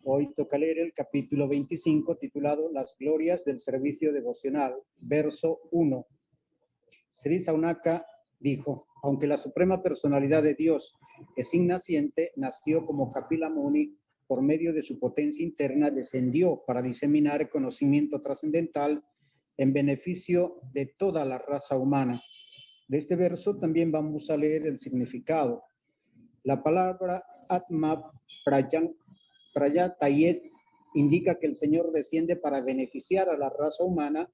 Hoy toca leer el capítulo 25 titulado Las glorias del servicio devocional, verso 1. Sri Saunaka dijo, aunque la suprema personalidad de Dios es innaciente, nació como Kapila Muni, por medio de su potencia interna descendió para diseminar conocimiento trascendental en beneficio de toda la raza humana. De este verso también vamos a leer el significado. La palabra Atma Prayatayet indica que el Señor desciende para beneficiar a la raza humana,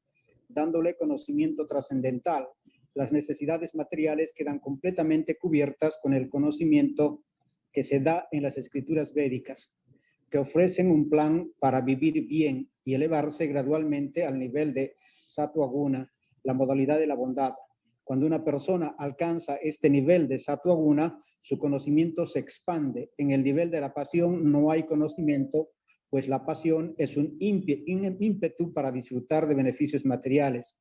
dándole conocimiento trascendental. Las necesidades materiales quedan completamente cubiertas con el conocimiento que se da en las escrituras védicas, que ofrecen un plan para vivir bien y elevarse gradualmente al nivel de Sattva Guna, la modalidad de la bondad. Cuando una persona alcanza este nivel de Sattva Guna, su conocimiento se expande. En el nivel de la pasión no hay conocimiento, pues la pasión es un ímpetu para disfrutar de beneficios materiales.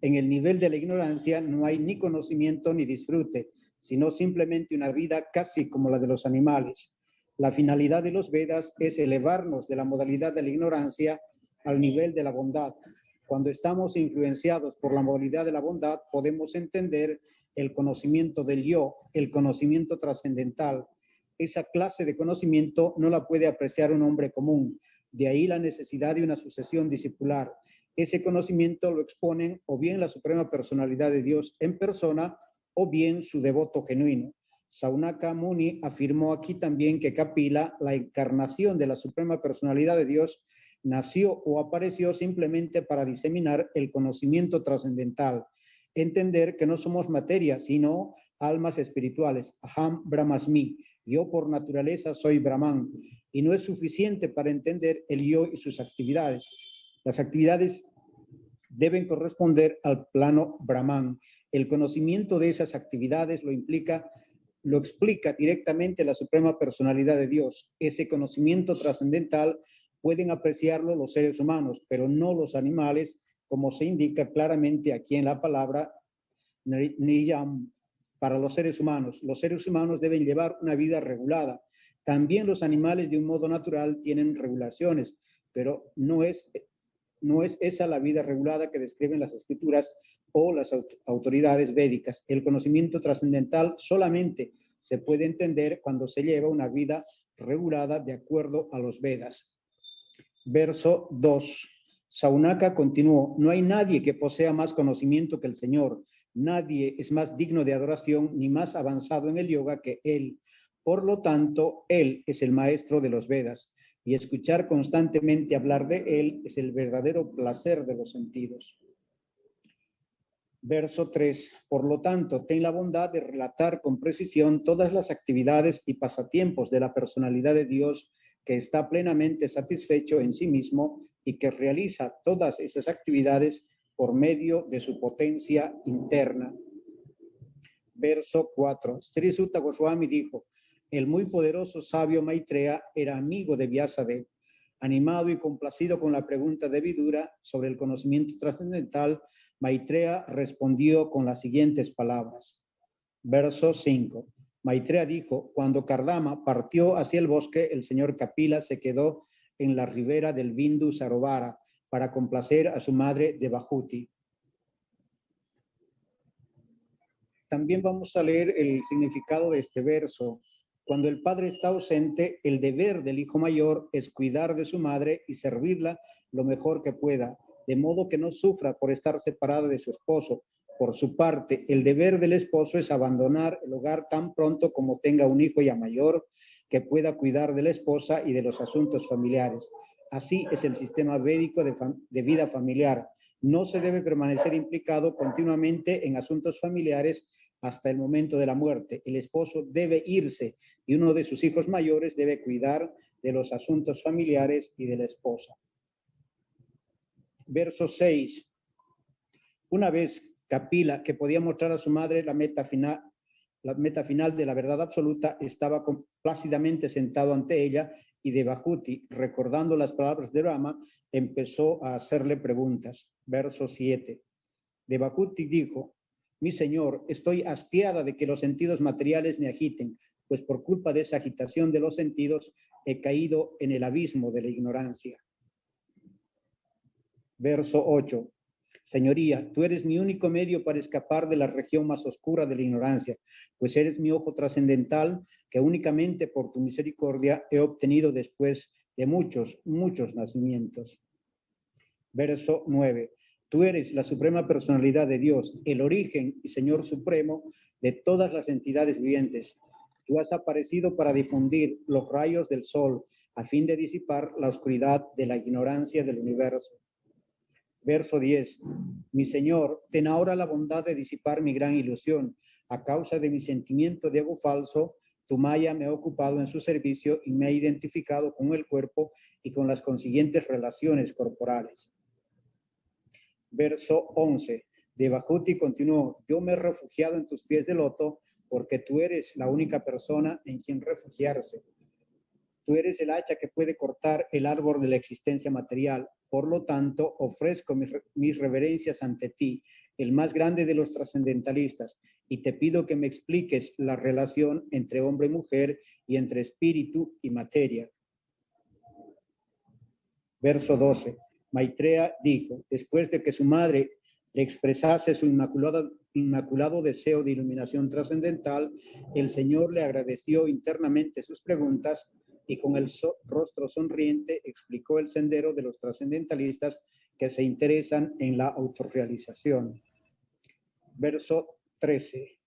En el nivel de la ignorancia no hay ni conocimiento ni disfrute, sino simplemente una vida casi como la de los animales. La finalidad de los Vedas es elevarnos de la modalidad de la ignorancia al nivel de la bondad. Cuando estamos influenciados por la modalidad de la bondad, podemos entender el conocimiento del yo, el conocimiento trascendental. Esa clase de conocimiento no la puede apreciar un hombre común. De ahí la necesidad de una sucesión discipular. Ese conocimiento lo exponen o bien la Suprema Personalidad de Dios en persona o bien su devoto genuino. Saunaka Muni afirmó aquí también que Kapila, la encarnación de la Suprema Personalidad de Dios, nació o apareció simplemente para diseminar el conocimiento trascendental, entender que no somos materia, sino almas espirituales. Aham Brahmasmi, yo por naturaleza soy Brahman, y no es suficiente para entender el yo y sus actividades. Las actividades deben corresponder al plano Brahman. El conocimiento de esas actividades lo explica directamente la Suprema Personalidad de Dios. Ese conocimiento trascendental pueden apreciarlo los seres humanos, pero no los animales, como se indica claramente aquí en la palabra Niyam. Para los seres humanos deben llevar una vida regulada. También los animales de un modo natural tienen regulaciones, pero no es esa la vida regulada que describen las escrituras o las autoridades védicas. El conocimiento trascendental solamente se puede entender cuando se lleva una vida regulada de acuerdo a los Vedas. Verso 2. Saunaka continuó, no hay nadie que posea más conocimiento que el Señor. Nadie es más digno de adoración ni más avanzado en el yoga que Él. Por lo tanto, Él es el maestro de los Vedas y escuchar constantemente hablar de Él es el verdadero placer de los sentidos. Verso 3. Por lo tanto, ten la bondad de relatar con precisión todas las actividades y pasatiempos de la personalidad de Dios que está plenamente satisfecho en sí mismo y que realiza todas esas actividades por medio de su potencia interna. Verso 4. Sri Sutta Goswami dijo, el muy poderoso sabio Maitreya era amigo de Vyasadeva. Animado y complacido con la pregunta de Vidura sobre el conocimiento trascendental, Maitreya respondió con las siguientes palabras. Verso 5. Maitreya dijo, cuando Kardama partió hacia el bosque, el señor Kapila se quedó en la ribera del Bindu Sarovara para complacer a su madre Devahuti. También vamos a leer el significado de este verso. Cuando el padre está ausente, el deber del hijo mayor es cuidar de su madre y servirla lo mejor que pueda, de modo que no sufra por estar separada de su esposo. Por su parte, el deber del esposo es abandonar el hogar tan pronto como tenga un hijo ya mayor que pueda cuidar de la esposa y de los asuntos familiares. Así es el sistema védico de vida familiar. No se debe permanecer implicado continuamente en asuntos familiares hasta el momento de la muerte. El esposo debe irse y uno de sus hijos mayores debe cuidar de los asuntos familiares y de la esposa. Verso 6. Una vez Kapila, que podía mostrar a su madre la meta final de la verdad absoluta, estaba plácidamente sentado ante ella y Devahuti, recordando las palabras de Rama, empezó a hacerle preguntas. Verso 7. Devahuti dijo, mi señor, estoy hastiada de que los sentidos materiales me agiten. pues por culpa de esa agitación de los sentidos he caído en el abismo de la ignorancia. Verso 8. Señoría, tú eres mi único medio para escapar de la región más oscura de la ignorancia, pues eres mi ojo trascendental que únicamente por tu misericordia he obtenido después de muchos nacimientos. Verso 9. Tú eres la suprema personalidad de Dios, el origen y Señor supremo de todas las entidades vivientes. Tú has aparecido para difundir los rayos del sol a fin de disipar la oscuridad de la ignorancia del universo. Verso 10. Mi Señor, ten ahora la bondad de disipar mi gran ilusión. A causa de mi sentimiento de ego falso, tu maya me ha ocupado en su servicio y me ha identificado con el cuerpo y con las consiguientes relaciones corporales. Verso 11. Devahuti continuó, yo me he refugiado en tus pies de loto porque tú eres la única persona en quien refugiarse. Tú eres el hacha que puede cortar el árbol de la existencia material. Por lo tanto, ofrezco mis reverencias ante ti, el más grande de los trascendentalistas, y te pido que me expliques la relación entre hombre y mujer y entre espíritu y materia. Verso 12. Maitreya dijo, después de que su madre le expresase su inmaculado deseo de iluminación trascendental, el Señor le agradeció internamente sus preguntas y con el rostro sonriente explicó el sendero de los trascendentalistas que se interesan en la autorrealización. Verso 13.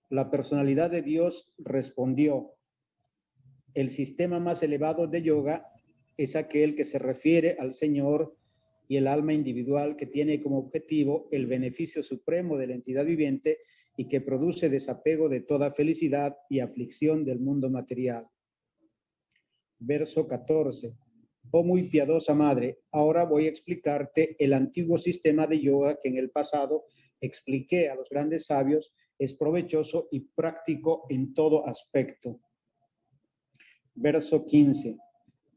La personalidad de Dios respondió, el sistema más elevado de yoga es aquel que se refiere al Señor y el alma individual que tiene como objetivo el beneficio supremo de la entidad viviente y que produce desapego de toda felicidad y aflicción del mundo material. Verso 14. Oh muy piadosa madre, ahora voy a explicarte el antiguo sistema de yoga que en el pasado expliqué a los grandes sabios, es provechoso y práctico en todo aspecto. Verso 15.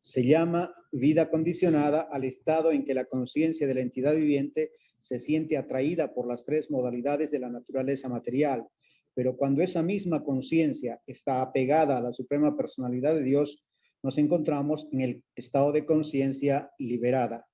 Se llama vida condicionada al estado en que la conciencia de la entidad viviente se siente atraída por las tres modalidades de la naturaleza material. Pero cuando esa misma conciencia está apegada a la suprema personalidad de Dios, nos encontramos en el estado de conciencia liberada.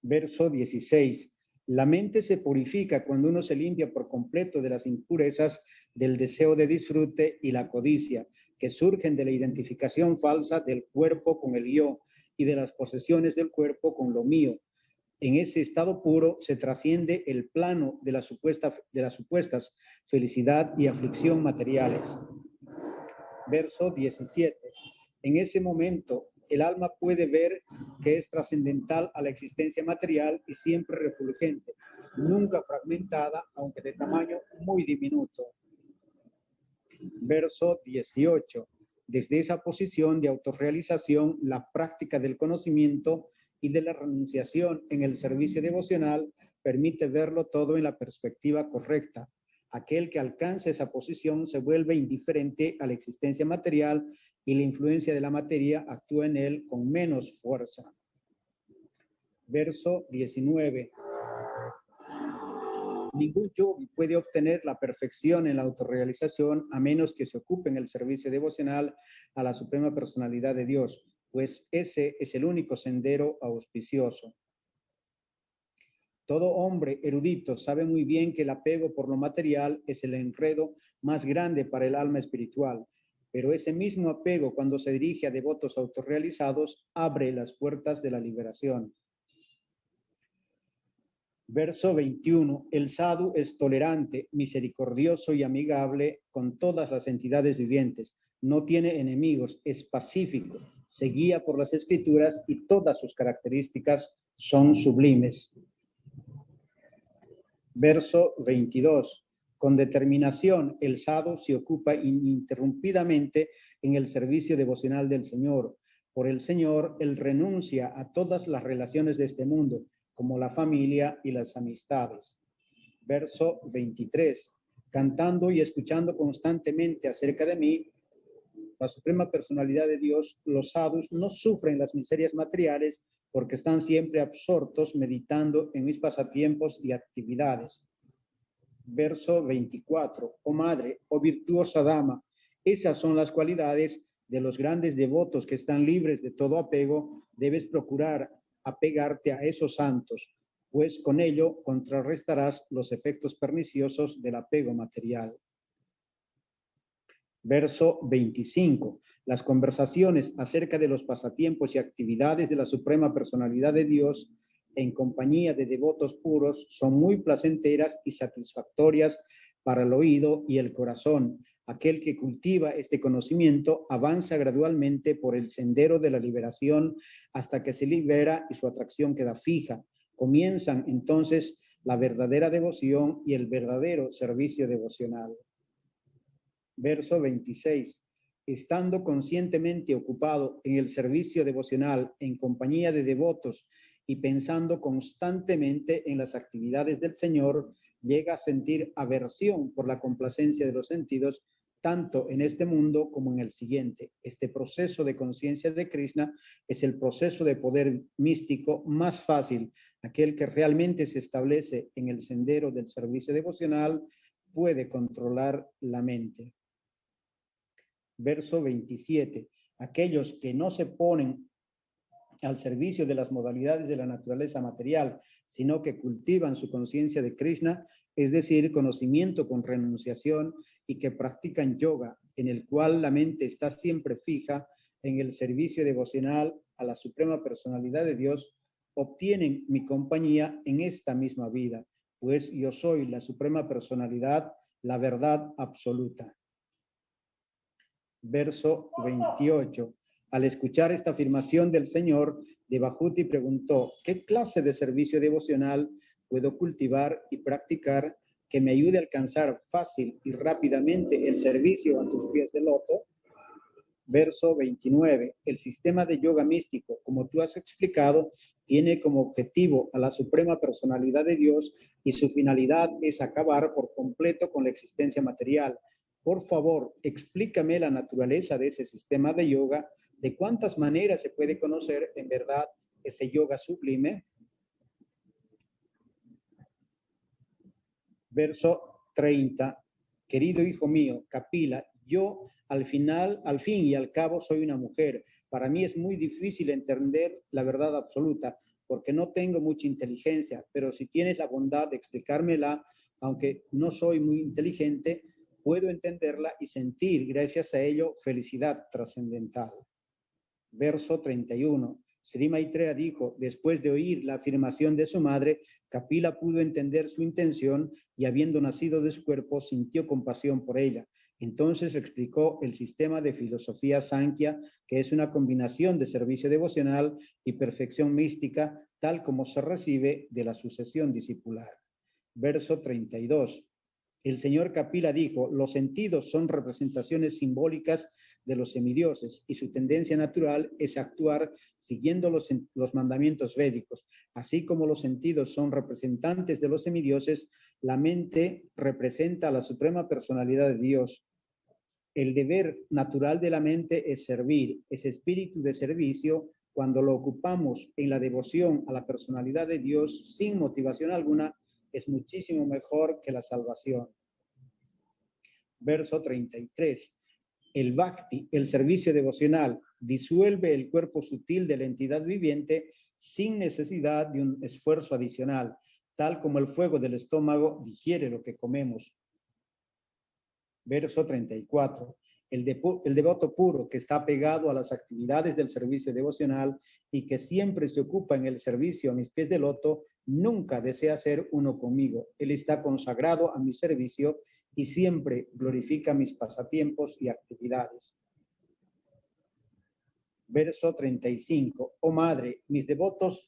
Verso 16. La mente se purifica cuando uno se limpia por completo de las impurezas del deseo de disfrute y la codicia, que surgen de la identificación falsa del cuerpo con el yo y de las posesiones del cuerpo con lo mío. En ese estado puro se trasciende el plano de las supuestas felicidad y aflicción materiales. Verso 17. En ese momento, el alma puede ver que es trascendental a la existencia material y siempre refulgente, nunca fragmentada, aunque de tamaño muy diminuto. Verso 18. Desde esa posición de autorrealización, la práctica del conocimiento y de la renunciación en el servicio devocional permite verlo todo en la perspectiva correcta. Aquel que alcanza esa posición se vuelve indiferente a la existencia material y la influencia de la materia actúa en él con menos fuerza. Verso 19. Ningún yogi puede obtener la perfección en la autorrealización a menos que se ocupe en el servicio devocional a la Suprema Personalidad de Dios, pues ese es el único sendero auspicioso. Todo hombre erudito sabe muy bien que el apego por lo material es el enredo más grande para el alma espiritual, pero ese mismo apego, cuando se dirige a devotos autorrealizados, abre las puertas de la liberación. Verso 21. El sadhu es tolerante, misericordioso y amigable con todas las entidades vivientes. No tiene enemigos, es pacífico, se guía por las escrituras y todas sus características son sublimes. Verso 22. Con determinación, el sadhu se ocupa ininterrumpidamente en el servicio devocional del Señor. Por el Señor, él renuncia a todas las relaciones de este mundo, como la familia y las amistades. Verso 23. Cantando y escuchando constantemente acerca de mí, la suprema personalidad de Dios, los sadhus no sufren las miserias materiales porque están siempre absortos meditando en mis pasatiempos y actividades. Verso 24. Oh madre, oh virtuosa dama, esas son las cualidades de los grandes devotos que están libres de todo apego. Debes procurar apegarte a esos santos, pues con ello contrarrestarás los efectos perniciosos del apego material. Verso 25. Las conversaciones acerca de los pasatiempos y actividades de la Suprema Personalidad de Dios en compañía de devotos puros son muy placenteras y satisfactorias para el oído y el corazón. Aquel que cultiva este conocimiento avanza gradualmente por el sendero de la liberación hasta que se libera y su atracción queda fija. Comienzan entonces la verdadera devoción y el verdadero servicio devocional. Verso 26. Estando conscientemente ocupado en el servicio devocional en compañía de devotos y pensando constantemente en las actividades del Señor, llega a sentir aversión por la complacencia de los sentidos, tanto en este mundo como en el siguiente. Este proceso de conciencia de Krishna es el proceso de poder místico más fácil. Aquel que realmente se establece en el sendero del servicio devocional puede controlar la mente. Verso 27. Aquellos que no se ponen al servicio de las modalidades de la naturaleza material, sino que cultivan su conciencia de Krishna, es decir, conocimiento con renunciación, y que practican yoga, en el cual la mente está siempre fija en el servicio devocional a la Suprema Personalidad de Dios, obtienen mi compañía en esta misma vida, pues yo soy la Suprema Personalidad, la verdad absoluta. Verso 28. Al escuchar esta afirmación del Señor, Devahuti preguntó: ¿qué clase de servicio devocional puedo cultivar y practicar que me ayude a alcanzar fácil y rápidamente el servicio a tus pies de loto? Verso 29. El sistema de yoga místico, como tú has explicado, tiene como objetivo a la Suprema Personalidad de Dios y su finalidad es acabar por completo con la existencia material. Por favor, explícame la naturaleza de ese sistema de yoga, de cuántas maneras se puede conocer en verdad ese yoga sublime. Verso 30. Querido hijo mío, Kapila, yo al fin y al cabo soy una mujer. Para mí es muy difícil entender la verdad absoluta porque no tengo mucha inteligencia, pero si tienes la bondad de explicármela, aunque no soy muy inteligente, puedo entenderla y sentir, gracias a ello, felicidad trascendental. Verso 31. Sri Maitreya dijo: después de oír la afirmación de su madre, Kapila pudo entender su intención y, habiendo nacido de su cuerpo, sintió compasión por ella. Entonces le explicó el sistema de filosofía Sankhya, que es una combinación de servicio devocional y perfección mística, tal como se recibe de la sucesión discipular. Verso 32. El señor Kapila dijo: los sentidos son representaciones simbólicas de los semidioses y su tendencia natural es actuar siguiendo los mandamientos védicos. Así como los sentidos son representantes de los semidioses, la mente representa a la Suprema Personalidad de Dios. El deber natural de la mente es servir. Ese espíritu de servicio, cuando lo ocupamos en la devoción a la personalidad de Dios sin motivación alguna, es muchísimo mejor que la salvación. Verso 33. El bhakti, el servicio devocional, disuelve el cuerpo sutil de la entidad viviente sin necesidad de un esfuerzo adicional, tal como el fuego del estómago digiere lo que comemos. Verso 34. El devoto puro que está pegado a las actividades del servicio devocional y que siempre se ocupa en el servicio a mis pies de loto, nunca desea ser uno conmigo. Él está consagrado a mi servicio y siempre glorifica mis pasatiempos y actividades. Verso 35. Oh madre, mis devotos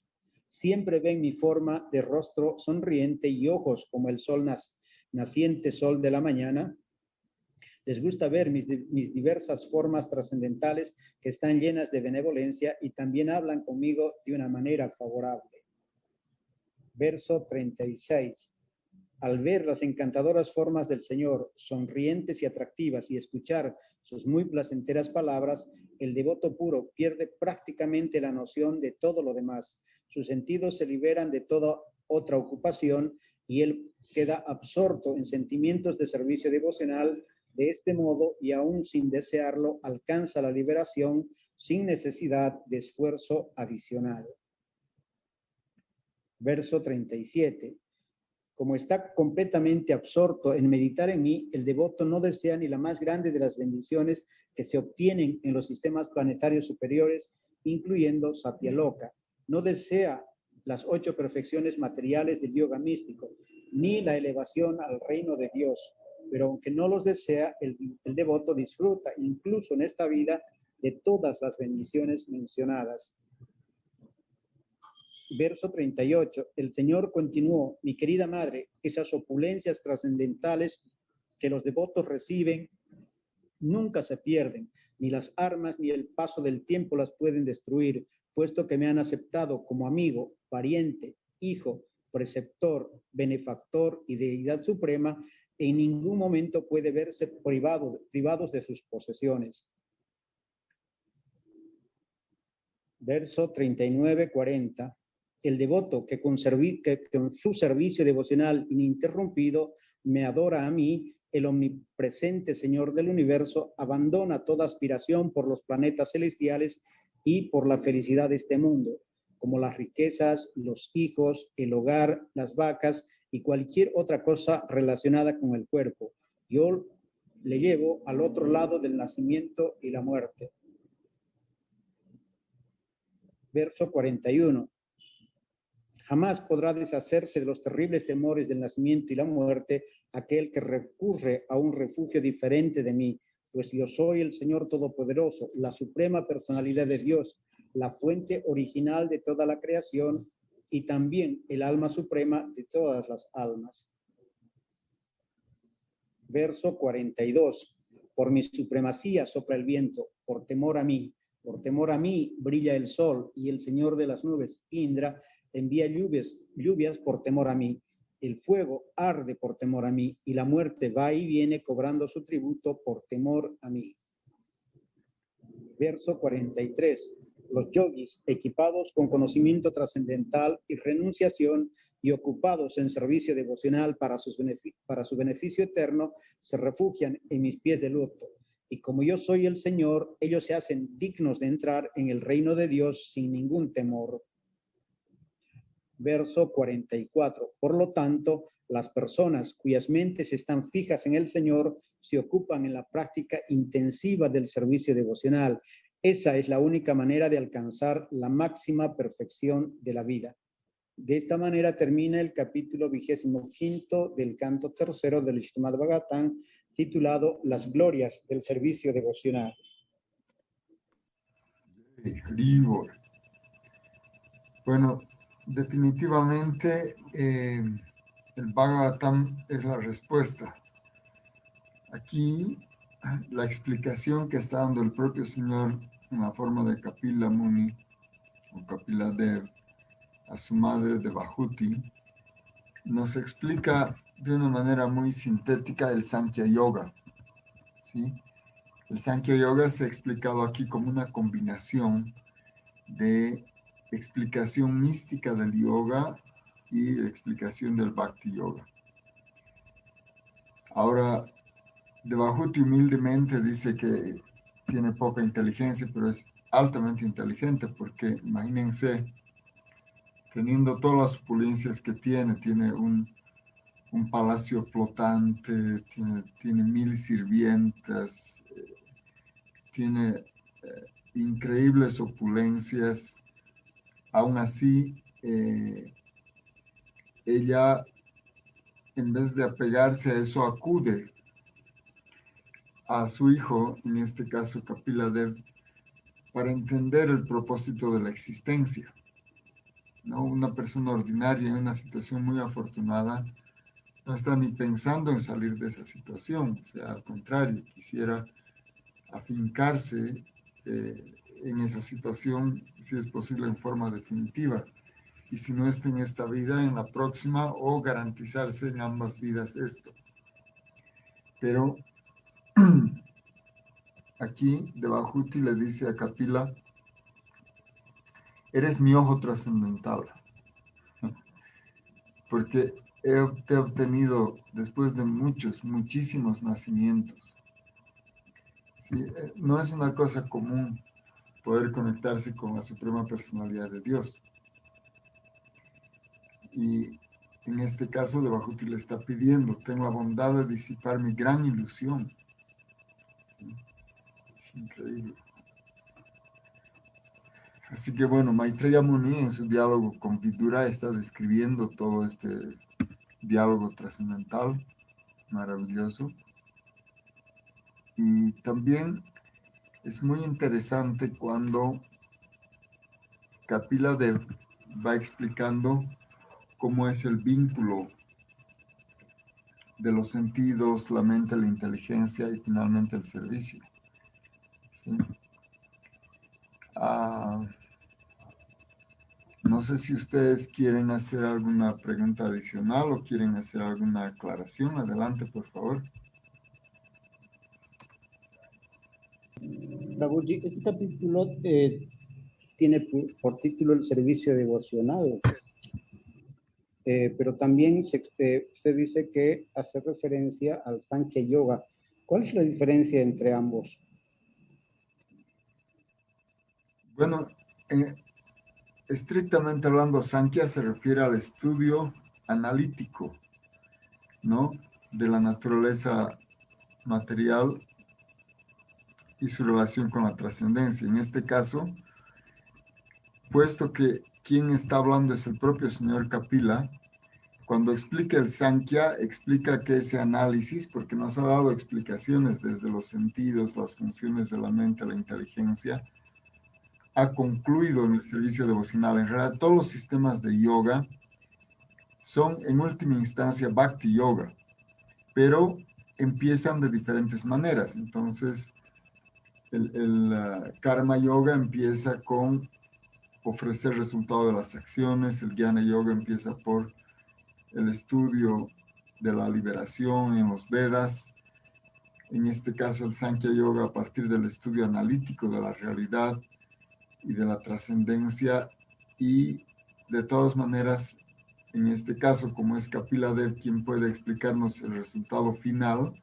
siempre ven mi forma de rostro sonriente y ojos como el sol naciente sol de la mañana. Les gusta ver mis diversas formas trascendentales que están llenas de benevolencia y también hablan conmigo de una manera favorable. Verso 36. Al ver las encantadoras formas del Señor, sonrientes y atractivas, y escuchar sus muy placenteras palabras, el devoto puro pierde prácticamente la noción de todo lo demás. Sus sentidos se liberan de toda otra ocupación y él queda absorto en sentimientos de servicio devocional. De este modo, y aún sin desearlo, alcanza la liberación sin necesidad de esfuerzo adicional. Verso 37. Como está completamente absorto en meditar en mí, el devoto no desea ni la más grande de las bendiciones que se obtienen en los sistemas planetarios superiores, incluyendo Satyaloka. No desea las 8 perfecciones materiales del yoga místico, ni la elevación al reino de Dios. Pero aunque no los desea, el devoto disfruta, incluso en esta vida, de todas las bendiciones mencionadas. Verso 38, el Señor continuó: mi querida madre, esas opulencias trascendentales que los devotos reciben nunca se pierden, ni las armas ni el paso del tiempo las pueden destruir, puesto que me han aceptado como amigo, pariente, hijo, preceptor, benefactor y deidad suprema. En ningún momento puede verse privados de sus posesiones. Verso 39-40. El devoto que con su servicio devocional ininterrumpido me adora a mí, el omnipresente Señor del universo, abandona toda aspiración por los planetas celestiales y por la felicidad de este mundo, como las riquezas, los hijos, el hogar, las vacas y cualquier otra cosa relacionada con el cuerpo. Yo le llevo al otro lado del nacimiento y la muerte. Verso 41. Jamás podrá deshacerse de los terribles temores del nacimiento y la muerte aquel que recurre a un refugio diferente de mí, pues yo soy el Señor Todopoderoso, la suprema personalidad de Dios, la fuente original de toda la creación y también el alma suprema de todas las almas. Verso 42. Por mi supremacía sopla el viento, por temor a mí brilla el sol, y el Señor de las nubes, Indra, envía lluvias por temor a mí. El fuego arde por temor a mí, y la muerte va y viene cobrando su tributo por temor a mí. Verso 43. Los yogis, equipados con conocimiento trascendental y renunciación y ocupados en servicio devocional para su beneficio eterno, se refugian en mis pies de loto. Y como yo soy el Señor, ellos se hacen dignos de entrar en el reino de Dios sin ningún temor. Verso 44. Por lo tanto, las personas cuyas mentes están fijas en el Señor se ocupan en la práctica intensiva del servicio devocional. Esa es la única manera de alcanzar la máxima perfección de la vida. De esta manera termina el capítulo 25 del canto 3 del Srimad Bhagavatam, titulado Las glorias del servicio devocional. Bueno, definitivamente el Bhagavatam es la respuesta. Aquí la explicación que está dando el propio Señor en la forma de Kapila Muni o Kapila Dev a su madre Devahuti nos explica de una manera muy sintética el Sankhya Yoga, ¿sí? El Sankhya Yoga se ha explicado aquí como una combinación de explicación mística del yoga y explicación del Bhakti Yoga. Ahora, Devahuti humildemente dice que tiene poca inteligencia, pero es altamente inteligente porque, imagínense, teniendo todas las opulencias que tiene un palacio flotante, tiene 1000 sirvientas, tiene increíbles opulencias. Aún así, ella, en vez de apegarse a eso, acude a su hijo, en este caso Kapila Dev, para entender el propósito de la existencia, ¿no? Una persona ordinaria en una situación muy afortunada no está ni pensando en salir de esa situación, o sea, al contrario, quisiera afincarse en esa situación, si es posible, en forma definitiva, y si no está en esta vida, en la próxima, o garantizarse en ambas vidas esto. Pero aquí Devahuti le dice a Kapila: eres mi ojo trascendental. porque te he obtenido después de muchísimos nacimientos. ¿Sí? No es una cosa común poder conectarse con la Suprema Personalidad de Dios. Y en este caso, de Bajuti le está pidiendo, tengo la bondad de disipar mi gran ilusión. ¿Sí? Es increíble. Así que bueno, Maitreya Muni en su diálogo con Vidura está describiendo todo este diálogo trascendental, maravilloso. Y también es muy interesante cuando Kapila Dev va explicando cómo es el vínculo de los sentidos, la mente, la inteligencia y finalmente el servicio. ¿Sí? No sé si ustedes quieren hacer alguna pregunta adicional o quieren hacer alguna aclaración. Adelante, por favor. Prabhuji, este capítulo tiene por título el servicio devocional, pero también usted dice que hace referencia al Sankhya Yoga. ¿Cuál es la diferencia entre ambos? Bueno, estrictamente hablando, Sankhya se refiere al estudio analítico, ¿no?, de la naturaleza material y su relación con la trascendencia. En este caso, puesto que quien está hablando es el propio señor Kapila, cuando explica el Sankhya, explica que ese análisis, porque nos ha dado explicaciones desde los sentidos, las funciones de la mente, la inteligencia, ha concluido en el servicio devocional. En realidad, todos los sistemas de yoga son en última instancia Bhakti Yoga, pero empiezan de diferentes maneras. Entonces, el Karma Yoga empieza con ofrecer resultado de las acciones, el Jnana Yoga empieza por el estudio de la liberación en los Vedas, en este caso el Sankhya Yoga a partir del estudio analítico de la realidad y de la trascendencia, y de todas maneras, en este caso, como es Kapila Dev quien puede explicarnos el resultado final,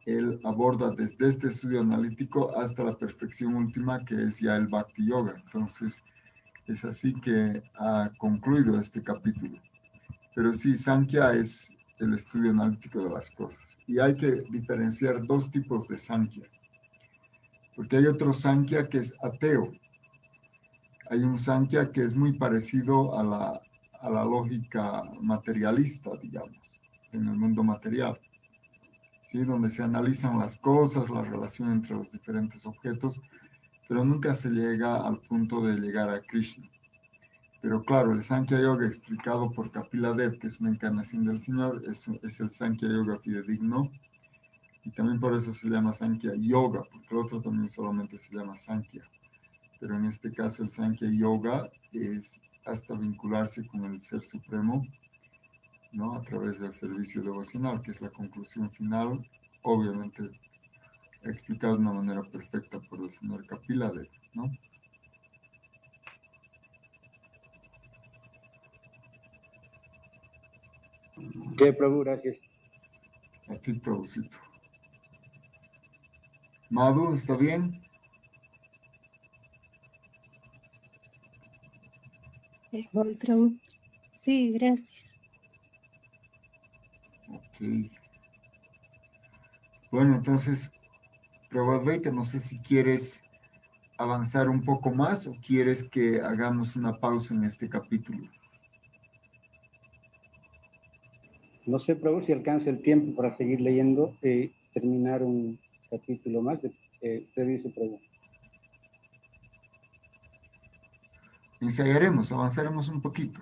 él aborda desde este estudio analítico hasta la perfección última, que es ya el Bhakti Yoga. Entonces, es así que ha concluido este capítulo. Pero sí, Sankhya es el estudio analítico de las cosas. Y hay que diferenciar dos tipos de Sankhya. Porque hay otro Sankhya que es ateo. Hay un Sankhya que es muy parecido a la lógica materialista, digamos, en el mundo material, ¿sí?, donde se analizan las cosas, la relación entre los diferentes objetos, pero nunca se llega al punto de llegar a Krishna. Pero claro, el Sankhya Yoga explicado por Kapila Dev, que es una encarnación del Señor, es el Sankhya Yoga fidedigno, y también por eso se llama Sankhya Yoga, porque el otro también solamente se llama Sankhya. Pero en este caso el Sankhya Yoga es hasta vincularse con el Ser Supremo, ¿no?, a través del servicio devocional, que es la conclusión final, obviamente explicado de una manera perfecta por el señor Kapila Dev, ¿no? ¿Qué, Prabhu? Gracias. A ti, Prabhucito. Madhu, ¿está bien? Otro. Sí, gracias. Ok. Bueno, entonces, Prabhupada, no sé si quieres avanzar un poco más o quieres que hagamos una pausa en este capítulo. No sé, Prabhu, si alcanza el tiempo para seguir leyendo y terminar un capítulo más. Usted dice, Prabhu. Ensayaremos, avanzaremos un poquito.